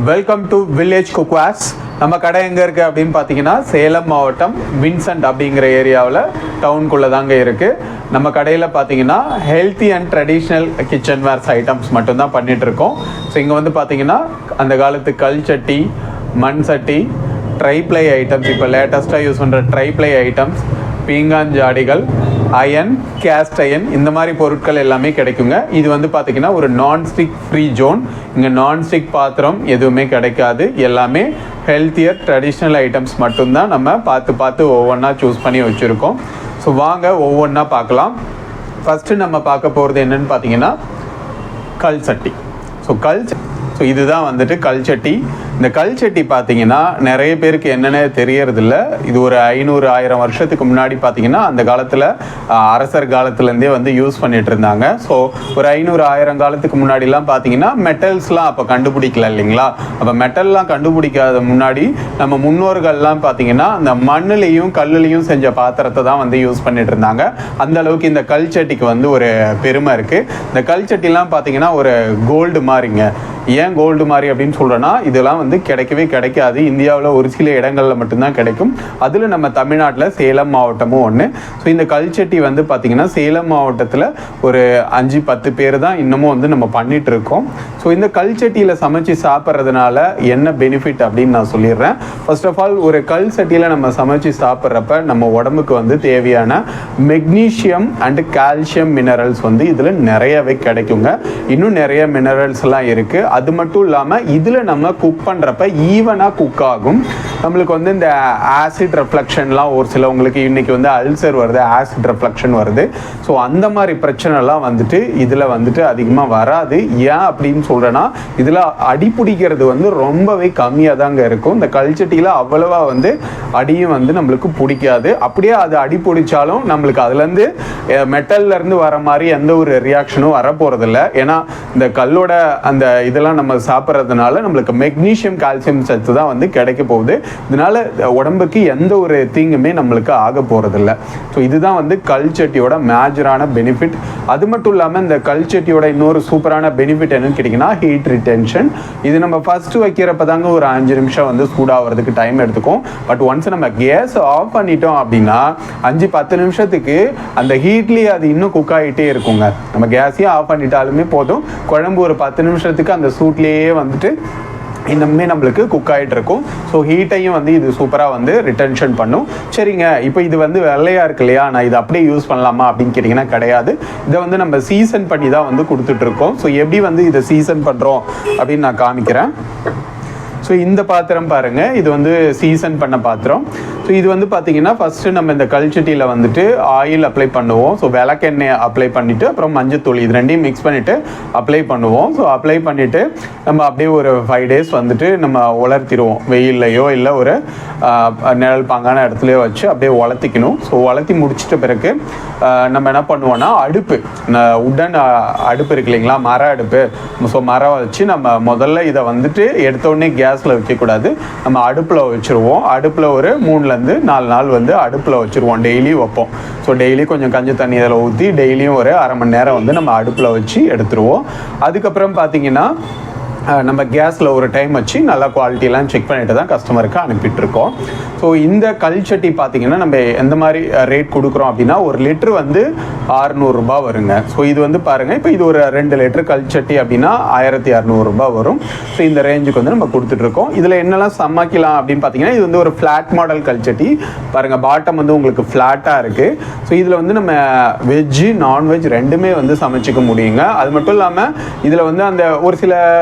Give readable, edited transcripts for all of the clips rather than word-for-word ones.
Welcome to village குக்வாஸ். நம்ம கடை எங்கே இருக்குது அப்படின்னு பார்த்தீங்கன்னா சேலம் மாவட்டம் வின்சென்ட் அப்படிங்கிற ஏரியாவில் டவுனுக்குள்ளே தாங்க இருக்குது. நம்ம கடையில் பார்த்தீங்கன்னா healthy and traditional kitchen wares items மட்டும்தான் பண்ணிகிட்ருக்கோம். ஸோ இங்கே வந்து பார்த்தீங்கன்னா அந்த காலத்து கல் சட்டி, மண் சட்டி, ட்ரைப்ளை ஐட்டம்ஸ், இப்போ லேட்டஸ்ட்டாக யூஸ் பண்ணுற ட்ரைப்ளை ஐட்டம்ஸ், பீங்கான் ஜாடிகள், அயன், கேஸ்ட் அயன், இந்த மாதிரி பொருட்கள் எல்லாமே கிடைக்குங்க. இது வந்து பார்த்திங்கன்னா ஒரு நான்ஸ்டிக் ஃப்ரீ ஜோன். இங்கே நான்ஸ்டிக் பாத்திரம் எதுவுமே கிடைக்காது. எல்லாமே ஹெல்த்தியர் ட்ரெடிஷ்னல் ஐட்டம்ஸ் மட்டும்தான் நம்ம பார்த்து ஒவ்வொன்றா சூஸ் பண்ணி வச்சுருக்கோம். ஸோ வாங்க ஒவ்வொன்றா பார்க்கலாம். ஃபஸ்ட்டு நம்ம பார்க்க போகிறது என்னென்னு பார்த்தீங்கன்னா கல் சட்டி. ஸோ இதுதான் வந்துட்டு கல் சட்டி. இந்த கல் சட்டி பார்த்தீங்கன்னா நிறைய பேருக்கு என்னென்ன தெரியறதில்ல. இது ஒரு 500-1000 வருஷத்துக்கு முன்னாடி பார்த்தீங்கன்னா அந்த காலத்தில் அரசர் காலத்துலேருந்தே வந்து யூஸ் பண்ணிட்டு இருந்தாங்க. ஸோ ஒரு 500-1000 காலத்துக்கு முன்னாடிலாம் பார்த்தீங்கன்னா மெட்டல்ஸ்லாம் அப்போ கண்டுபிடிக்கல இல்லைங்களா. அப்போ மெட்டல்லாம் கண்டுபிடிக்காத முன்னாடி நம்ம முன்னோர்கள்லாம் பார்த்தீங்கன்னா அந்த மண்ணுலேயும் கல்லுலேயும் செஞ்ச பாத்திரத்தை தான் வந்து யூஸ் பண்ணிட்டு இருந்தாங்க. அந்த அளவுக்கு இந்த கல் சட்டிக்கு வந்து ஒரு பெருமை இருக்குது. இந்த கல் சட்டிலாம் பார்த்தீங்கன்னா ஒரு கோல்டு மாதிரிங்க. ஏன் கோல்டு மாதிரி அப்படின்னு சொல்கிறேன்னா, இதெல்லாம் வந்து கிடைக்கவே கிடைக்காது. இந்தியாவில் ஒரு சில இடங்களில் மட்டும்தான் கிடைக்கும். அதில் நம்ம தமிழ்நாட்டில் சேலம் மாவட்டமும் ஒன்று. ஸோ இந்த கல்சட்டி வந்து பார்த்திங்கன்னா சேலம் மாவட்டத்தில் ஒரு 5-10 பேர் தான் இன்னமும் வந்து நம்ம பண்ணிகிட்டு இருக்கோம். ஸோ இந்த கல்சட்டியில் சமைச்சு சாப்பிட்றதுனால என்ன பெனிஃபிட் அப்படின்னு நான் சொல்லிடுறேன். ஃபர்ஸ்ட் ஆஃப் ஆல், ஒரு கல் சட்டியில் நம்ம சமைச்சு சாப்பிட்றப்ப நம்ம உடம்புக்கு வந்து தேவையான மெக்னீஷியம் அண்டு கால்சியம் மினரல்ஸ் வந்து இதில் நிறையவே கிடைக்குங்க. இன்னும் நிறைய மினரல்ஸ் எல்லாம் இருக்குது. அது மட்டும் இல்லாமல் இதில் நம்ம குக் பண்ணுறப்ப ஈவனாக குக் ஆகும். நம்மளுக்கு வந்து இந்த ஆசிட் ரெஃப்ளெக்ஷன்லாம் ஒரு சிலவங்களுக்கு இன்றைக்கி வந்து அல்சர் வருது, ஆசிட் ரெஃப்ளெக்ஷன் வருது. ஸோ அந்த மாதிரி பிரச்சனைலாம் வந்துட்டு இதில் வந்துட்டு அதிகமாக வராது. ஏன் அப்படின்னு சொல்கிறேன்னா, இதில் அடிப்பிடிக்கிறது வந்து ரொம்பவே கம்மியாக தாங்க இருக்கும். இந்த கல்சட்டியில் அவ்வளவா வந்து அடியும் வந்து நம்மளுக்கு பிடிக்காது. அப்படியே அது அடி பிடிச்சாலும் நம்மளுக்கு அதுலேருந்து மெட்டல்லேருந்து வர மாதிரி எந்த ஒரு ரியாக்ஷனும் வரப்போகிறதில்ல. ஏன்னா இந்த கல்லோட அந்த இதெல்லாம் நம்ம சாப்பிட்றதுனால நம்மளுக்கு மெக்னீஷியம், கால்சியம் சத்து தான் வந்து கிடைக்க போகுது. இதனால உடம்புக்கு எந்த ஒரு தீங்குமே நம்மளுக்கு ஆக போகிறதில்ல. ஸோ இதுதான் வந்து கல் சட்டியோட மேஜரான பெனிஃபிட். அது மட்டும் இல்லாமல் இந்த கல் சட்டியோட இன்னொரு சூப்பரான பெனிஃபிட் என்னன்னு கேட்டிங்கன்னா ஹீட் ரிட்டென்ஷன். இது நம்ம ஃபஸ்ட்டு வைக்கிறப்ப தாங்க ஒரு 5 நிமிஷம் வந்து சூடாகிறதுக்கு டைம் எடுத்துக்கும். பட் ஒன்ஸ் நம்ம கேஸ் ஆஃப் பண்ணிட்டோம் அப்படின்னா 5-10 நிமிஷத்துக்கு அந்த ஹீட்லேயே அது இன்னும் குக் ஆகிட்டே இருக்குங்க. நம்ம கேஸையும் ஆஃப் பண்ணிட்டாலுமே போதும், குழம்பு ஒரு 10 நிமிஷத்துக்கு அந்த சூட்லேயே வந்துட்டு இன்னுமே நம்மளுக்கு குக் ஆகிட்டு இருக்கும். ஸோ ஹீட்டையும் வந்து இது சூப்பராக வந்து ரிட்டென்ஷன் பண்ணும். சரிங்க, இப்போ இது வந்து வெள்ளையாக இருக்கு இல்லையா, நான் இதை அப்படியே யூஸ் பண்ணலாமா அப்படின்னு கேட்டிங்கன்னா கிடையாது. இதை வந்து நம்ம சீசன் பண்ணி தான் வந்து கொடுத்துட்ருக்கோம். ஸோ எப்படி வந்து இதை சீசன் பண்ணுறோம் அப்படின்னு நான் காமிக்கிறேன். ஸோ இந்த பாத்திரம் பாருங்கள், இது வந்து சீசன் பண்ண பாத்திரம். ஸோ இது வந்து பார்த்திங்கன்னா ஃபஸ்ட்டு நம்ம இந்த கல்சட்டியில் வந்துட்டு ஆயில் அப்ளை பண்ணுவோம். ஸோ விளக்கெண்ணெய் அப்ளை பண்ணிவிட்டு அப்புறம் மஞ்சத்தூள் இது ரெண்டையும் மிக்ஸ் பண்ணிவிட்டு அப்ளை பண்ணுவோம். ஸோ அப்ளை பண்ணிவிட்டு நம்ம அப்படியே ஒரு 5 days வந்துட்டு நம்ம உலர்த்திடுவோம். வெயில்லையோ இல்லை ஒரு நிழல் பாங்கான இடத்துலையோ வச்சு அப்படியே உலர்த்திக்கணும். ஸோ உலர்த்தி முடிச்சிட்ட பிறகு நம்ம என்ன பண்ணுவோன்னா, அடுப்பு உடன் அடுப்பு இருக்கு இல்லைங்களா, மர அடுப்பு. ஸோ மரம் வச்சு நம்ம முதல்ல இதை வந்துட்டு எடுத்தோடனே கேஸில் வைக்கக்கூடாது. நம்ம அடுப்பில் வச்சுருவோம். அடுப்பில் ஒரு 3-4 நாள் வந்து அடுப்பில் வச்சுருவோம். டெய்லி வைப்போம். ஸோ டெய்லி கொஞ்சம் கஞ்சி தண்ணி இதில் ஊற்றி டெய்லியும் ஒரு 1/2 மணி நேரம் வந்து நம்ம அடுப்பில் வச்சு எடுத்துருவோம். அதுக்கப்புறம் பார்த்திங்கன்னா நம்ம கேஸில் ஒரு டைம் வச்சு நல்லா குவாலிட்டியெலாம் செக் பண்ணிட்டு தான் கஸ்டமருக்கு அனுப்பிட்டுருக்கோம். ஸோ இந்த கல் சட்டி பார்த்திங்கன்னா நம்ம எந்த மாதிரி ரேட் கொடுக்குறோம் அப்படின்னா, 1 லிட்டரு வந்து 600 ரூபாய் வருங்க. ஸோ இது வந்து பாருங்கள், இப்போ இது ஒரு 2 லிட்டரு கல் சட்டி அப்படின்னா 1600 ரூபாய் வரும். ஸோ இந்த ரேஞ்சுக்கு வந்து நம்ம கொடுத்துட்ருக்கோம். இதில் என்னெல்லாம் சமைக்கலாம் அப்படின்னு பார்த்தீங்கன்னா, இது வந்து ஒரு ஃப்ளாட் மாடல் கல் சட்டி பாருங்கள். பாட்டம் வந்து உங்களுக்கு ஃப்ளாட்டாக இருக்குது. ஸோ இதில் வந்து நம்ம வெஜ்ஜு நான்வெஜ் ரெண்டுமே வந்து சமைச்சிக்க முடியுங்க. அது மட்டும் இல்லாமல் இதில் வந்து அந்த ஒரு சில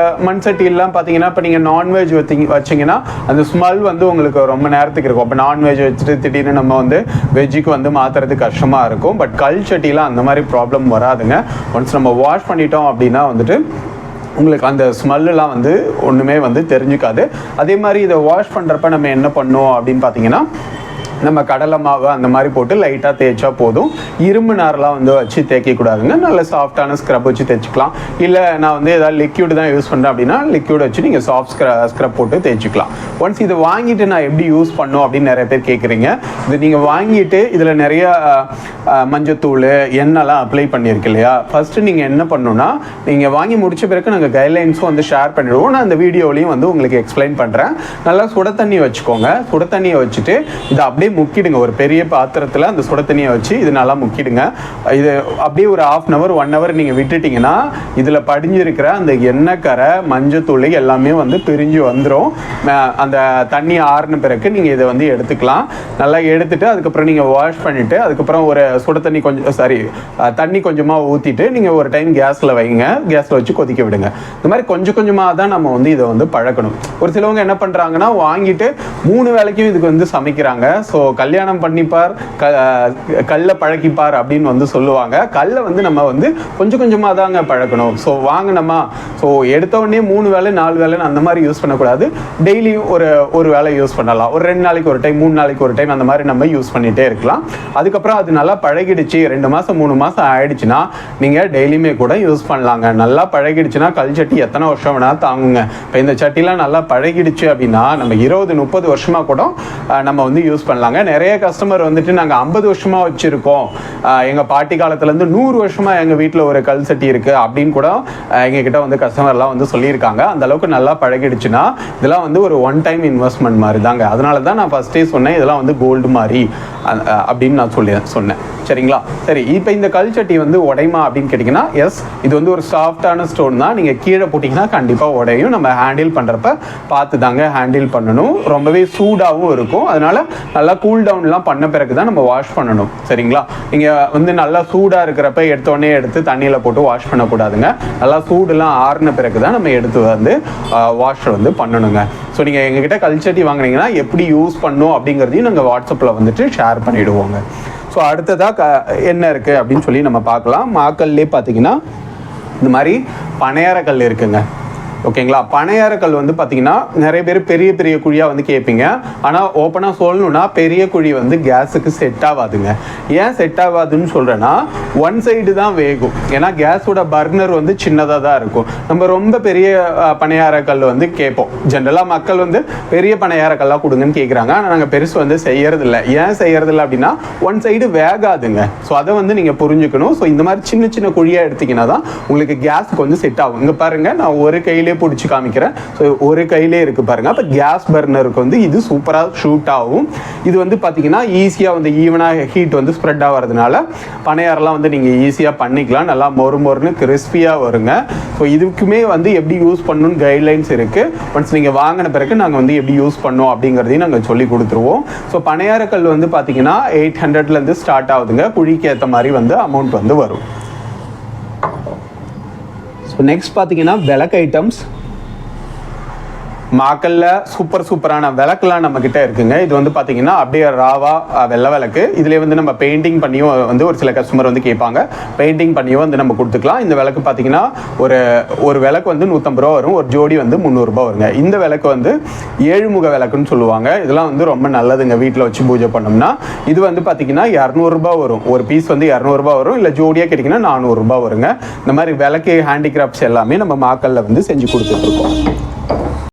மண் சட்டிலாம் பார்த்தீங்கன்னா, இப்போ நீங்கள் நான்வெஜ் வச்சிங்கன்னா அந்த ஸ்மெல் வந்து உங்களுக்கு ரொம்ப நேரத்துக்கு இருக்கும். அப்போ நான்வெஜ் வச்சுட்டு திடீர்னு நம்ம வந்து வெஜ்ஜுக்கு வந்து மாற்றுறதுக்கு கஷ்டமாக இருக்கும். பட் கல் சட்டிலாம் அந்த மாதிரி ப்ராப்ளம் வராதுங்க. ஒன்ஸ் நம்ம வாஷ் பண்ணிட்டோம் அப்படின்னா வந்துட்டு உங்களுக்கு அந்த ஸ்மெல்லாம் வந்து ஒன்றுமே வந்து தெரிஞ்சுக்காது. அதே மாதிரி இதை வாஷ் பண்ணுறப்ப நம்ம என்ன பண்ணோம் அப்படின்னு பார்த்தீங்கன்னா, நம்ம கடலை மாவு அந்த மாதிரி போட்டு லைட்டாக தேய்ச்சா போதும். இரும்பு நார்லாம் வந்து வச்சு தேய்க்கக்கூடாதுங்க. நல்ல சாஃப்டான ஸ்க்ரப் வச்சு தேய்ச்சிக்கலாம். இல்லை நான் வந்து ஏதாவது லிக்யூட் தான் யூஸ் பண்ணுறேன் அப்படின்னா லிக்யூட் வச்சு நீங்கள் சாஃப்ட் ஸ்க்ரப் போட்டு தேய்ச்சிக்கலாம். ஒன்ஸ் இதை வாங்கிட்டு நான் எப்படி யூஸ் பண்ணும் அப்படின்னு நிறைய பேர் கேட்குறீங்க. இது நீங்கள் வாங்கிட்டு இதில் நிறைய மஞ்சத்தூள் எண்ணெய்லாம் அப்ளை பண்ணியிருக்கு இல்லையா, ஃபஸ்ட்டு நீங்கள் என்ன பண்ணணும்னா நீங்கள் வாங்கி முடிச்ச பிறகு நாங்கள் கைட்லைன்ஸும் வந்து ஷேர் பண்ணிடுவோம். நான் அந்த வீடியோலையும் வந்து உங்களுக்கு எக்ஸ்பிளைன் பண்ணுறேன். நல்லா சுட தண்ணி வச்சுக்கோங்க. சுட தண்ணியை வச்சுட்டு இதை அப்படியே முக்கிடுங்க. ஒரு பெரிய பாத்திரத்தில் அந்த சுட தண்ணியை வச்சு இது நல்லா முக்கிடுங்க. இது அப்படியே ஒரு 1/2 hour 1 hour நீங்கள் விட்டுட்டிங்கன்னா இதில் படிஞ்சிருக்கிற அந்த எண்ணெய் கரை மஞ்சத்தூள் எல்லாமே வந்து பிரிஞ்சு வந்துடும். அந்த தண்ணி ஆறுன பிறகு நீங்கள் இதை வந்து எடுத்துக்கலாம். நல்லா எடுத்துட்டு அதுக்கப்புறம் நீங்கள் வாஷ் பண்ணிவிட்டு அதுக்கப்புறம் ஒரு சுட தண்ணி தண்ணி கொஞ்சமாக ஊற்றிட்டு நீங்கள் ஒரு டைம் கேஸில் வைங்க. கேஸில் வச்சு கொதிக்க விடுங்க. இந்த மாதிரி கொஞ்சம் கொஞ்சமாக தான் நம்ம வந்து இதை வந்து பழக்கணும். ஒரு சிலவங்க என்ன பண்ணுறாங்கன்னா வாங்கிட்டு 3 வேளைக்கும் இதுக்கு வந்து சமைக்கிறாங்க. ஸோ கல்யாணம் பண்ணிப்பார் கல்லை பழக்கிப்பார் அப்படின்னு வந்து சொல்லுவாங்க. கல்லை வந்து நம்ம வந்து கொஞ்சம் கொஞ்சமாக தாங்க பழக்கணும். ஸோ வாங்கினோமா ஸோ எடுத்தோடனே 3 வேளை 4 வேளைன்னு அந்த மாதிரி யூஸ் பண்ணக்கூடாது. டெய்லியும் ஒரு வேளை யூஸ் பண்ணலாம். ஒரு 2 நாளைக்கு ஒரு டைம் 3 நாளைக்கு ஒரு டைம் அந்த மாதிரி நம்ம யூஸ் பண்ணிகிட்டே இருக்கலாம். அதுக்கப்புறம் அது நல்லா பழகிடுச்சு 2 மாதம் 3 மாதம் ஆயிடுச்சுன்னா நீங்கள் டெய்லியுமே கூட யூஸ் பண்ணலாங்க. நல்லா பழகிடுச்சுன்னா கல் சட்டி எத்தனை வருஷம் வேணாலும் தாங்குங்க. இப்போ இந்த சட்டிலாம் நல்லா பழகிடுச்சு அப்படின்னா நம்ம 20-30 வருஷமாக கூட நம்ம வந்து யூஸ் பண்ணலாங்க. நிறைய கஸ்டமர் வந்துட்டு நாங்கள் 50 வருஷமாக வச்சுருக்கோம், எங்கள் பாட்டி காலத்துலேருந்து 100 வருஷமாக எங்கள் வீட்டில் ஒரு கல் சட்டி இருக்குது அப்படின்னு கூட எங்ககிட்ட வந்து கஸ்டமர்லாம் வந்து சொல்லியிருக்காங்க. அந்த அளவுக்கு நல்லா பழகிடுச்சுன்னா இதெல்லாம் வந்து ஒரு ஒன் டைம் இன்வெஸ்ட்மெண்ட் மாதிரி தாங்க. அதனால தான் நான் ஃபஸ்ட்டே சொன்னேன் இதெல்லாம் வந்து கோல்டு மாதிரி அப்படின்னு நான் சொன்னேன். சரிங்களா? சரி, இப்போ இந்த கல் சட்டி வந்து உடையுமா அப்படின்னு கேட்டிங்கன்னா எஸ், இது வந்து ஒரு சாஃப்டான ஸ்டோன் தான். நீங்கள் கீழே போட்டிங்கன்னா கண்டிப்பாக உடையும். நம்ம ஹேண்டில் பண்ணுறப்ப பார்த்து தாங்க ஹேண்டில் பண்ணணும். ரொம்பவே சூடாகவும் இருக்கும். அதனால் நல்லா கூல் டவுன்லாம் பண்ண பிறகு தான் நம்ம வாஷ் பண்ணணும். சரிங்களா? நீங்கள் வந்து நல்லா சூடாக இருக்கிறப்ப எடுத்தோடனே எடுத்து தண்ணியில் போட்டு வாஷ் பண்ணக்கூடாதுங்க. நல்லா சூடுலாம் ஆறின பிறகு தான் நம்ம எடுத்து வந்து வாஷ் வந்து பண்ணணுங்க. ஸோ நீங்கள் எங்ககிட்ட கல் சட்டி வாங்கினீங்கன்னா எப்படி யூஸ் பண்ணணும் அப்படிங்கிறதையும் நாங்கள் வாட்ஸ்அப்பில் வந்துட்டு ஷேர் பண்ணிவிடுவோங்க. ஸோ அடுத்ததாக என்ன இருக்குது அப்படின்னு சொல்லி நம்ம பார்க்கலாம். மாக்கல்லே பார்த்தீங்கன்னா இந்த மாதிரி பனையாரக்கல் இருக்குங்க. ஓகேங்களா? பனையாரக்கல் வந்து பார்த்தீங்கன்னா நிறைய பேர் பெரிய பெரிய குழியாக வந்து கேட்பீங்க. ஆனால் ஓப்பனாக சொல்லணுன்னா பெரிய குழி வந்து கேஸுக்கு செட் ஆகாதுங்க. ஏன் செட் ஆகாதுன்னு சொல்கிறேன்னா ஒன் சைடு தான் வேகும். ஏன்னா கேஸோட பர்னர் வந்து சின்னதாக தான் இருக்கும். நம்ம ரொம்ப பெரிய பனையாரக்கல் வந்து கேட்போம். ஜென்ரலாக மக்கள் வந்து பெரிய பனையாரக்கல்லாக கொடுங்கன்னு கேட்குறாங்க. ஆனால் நாங்கள் பெருசு வந்து செய்யறதில்ல. ஏன் செய்யறதில்ல அப்படின்னா ஒன் சைடு வேகாதுங்க. ஸோ அதை வந்து நீங்கள் புரிஞ்சுக்கணும். ஸோ இந்த மாதிரி சின்ன சின்ன குழியாக எடுத்திங்கன்னா தான் உங்களுக்கு கேஸுக்கு வந்து செட் ஆகும். இங்கே பாருங்கள், நான் ஒரு கையிலே பிடிச்சி காமிக்கிறேன். ஸோ ஒரு கையிலே இருக்கு பாருங்க. அப்போ கேஸ் பர்னருக்கு வந்து இது சூப்பராக ஷூட் ஆகும். இது வந்து பார்த்தீங்கன்னா ஈஸியாக வந்து ஈவனாக ஹீட் வந்து ஸ்ப்ரெட் ஆகிறதுனால பனையாரெல்லாம் வந்து நீங்கள் ஈஸியாக பண்ணிக்கலாம். நல்லா மொறுன்னு கிறிஸ்பியாக வருங்க. ஸோ இதுக்குமே வந்து எப்படி யூஸ் பண்ணணும்னு கைட்லைன்ஸ் இருக்குது. ஒன்ஸ் நீங்கள் வாங்கின பிறகு நாங்கள் வந்து எப்படி யூஸ் பண்ணோம் அப்படிங்கிறதையும் நாங்கள் சொல்லி கொடுத்துருவோம். ஸோ பனையாரக்கல் வந்து பார்த்தீங்கன்னா 800லேருந்து ஸ்டார்ட் ஆகுதுங்க. குழிக்கு ஏற்ற மாதிரி வந்து அமௌண்ட் வந்து வரும். ஸோ நெக்ஸ்ட் பார்த்தீங்கன்னா விளக்கு ஐட்டம்ஸ். மாக்கல்ல சூப்பரான விளக்குலாம் நம்மக்கிட்ட இருக்குங்க. இது வந்து பார்த்தீங்கன்னா அப்படியே ராவா வெள்ளை விளக்கு. இதிலே வந்து நம்ம பெயிண்டிங் பண்ணியும் வந்து ஒரு சில கஸ்டமர் வந்து கேட்பாங்க. பெயிண்டிங் பண்ணியும் வந்து நம்ம கொடுத்துக்கலாம். இந்த விளக்கு பார்த்தீங்கன்னா ஒரு விளக்கு வந்து 150 ரூபா வரும். ஒரு ஜோடி வந்து 300 ரூபா வருங்க. இந்த விளக்கு வந்து 7 முக விளக்குன்னு சொல்லுவாங்க. இதெல்லாம் வந்து ரொம்ப நல்லதுங்க வீட்டில் வச்சு பூஜை பண்ணோம்னா. இது வந்து பார்த்தீங்கன்னா 200 ரூபா வரும். ஒரு பீஸ் வந்து 200 ரூபா வரும். இல்லை ஜோடியாக கேட்டிங்கன்னா 400 ரூபா வருங்க. இந்த மாதிரி விளக்கு ஹேண்டிகிராஃப்ட்ஸ் எல்லாமே நம்ம மாக்கல்ல வந்து செஞ்சு கொடுத்துட்ருக்கோம்.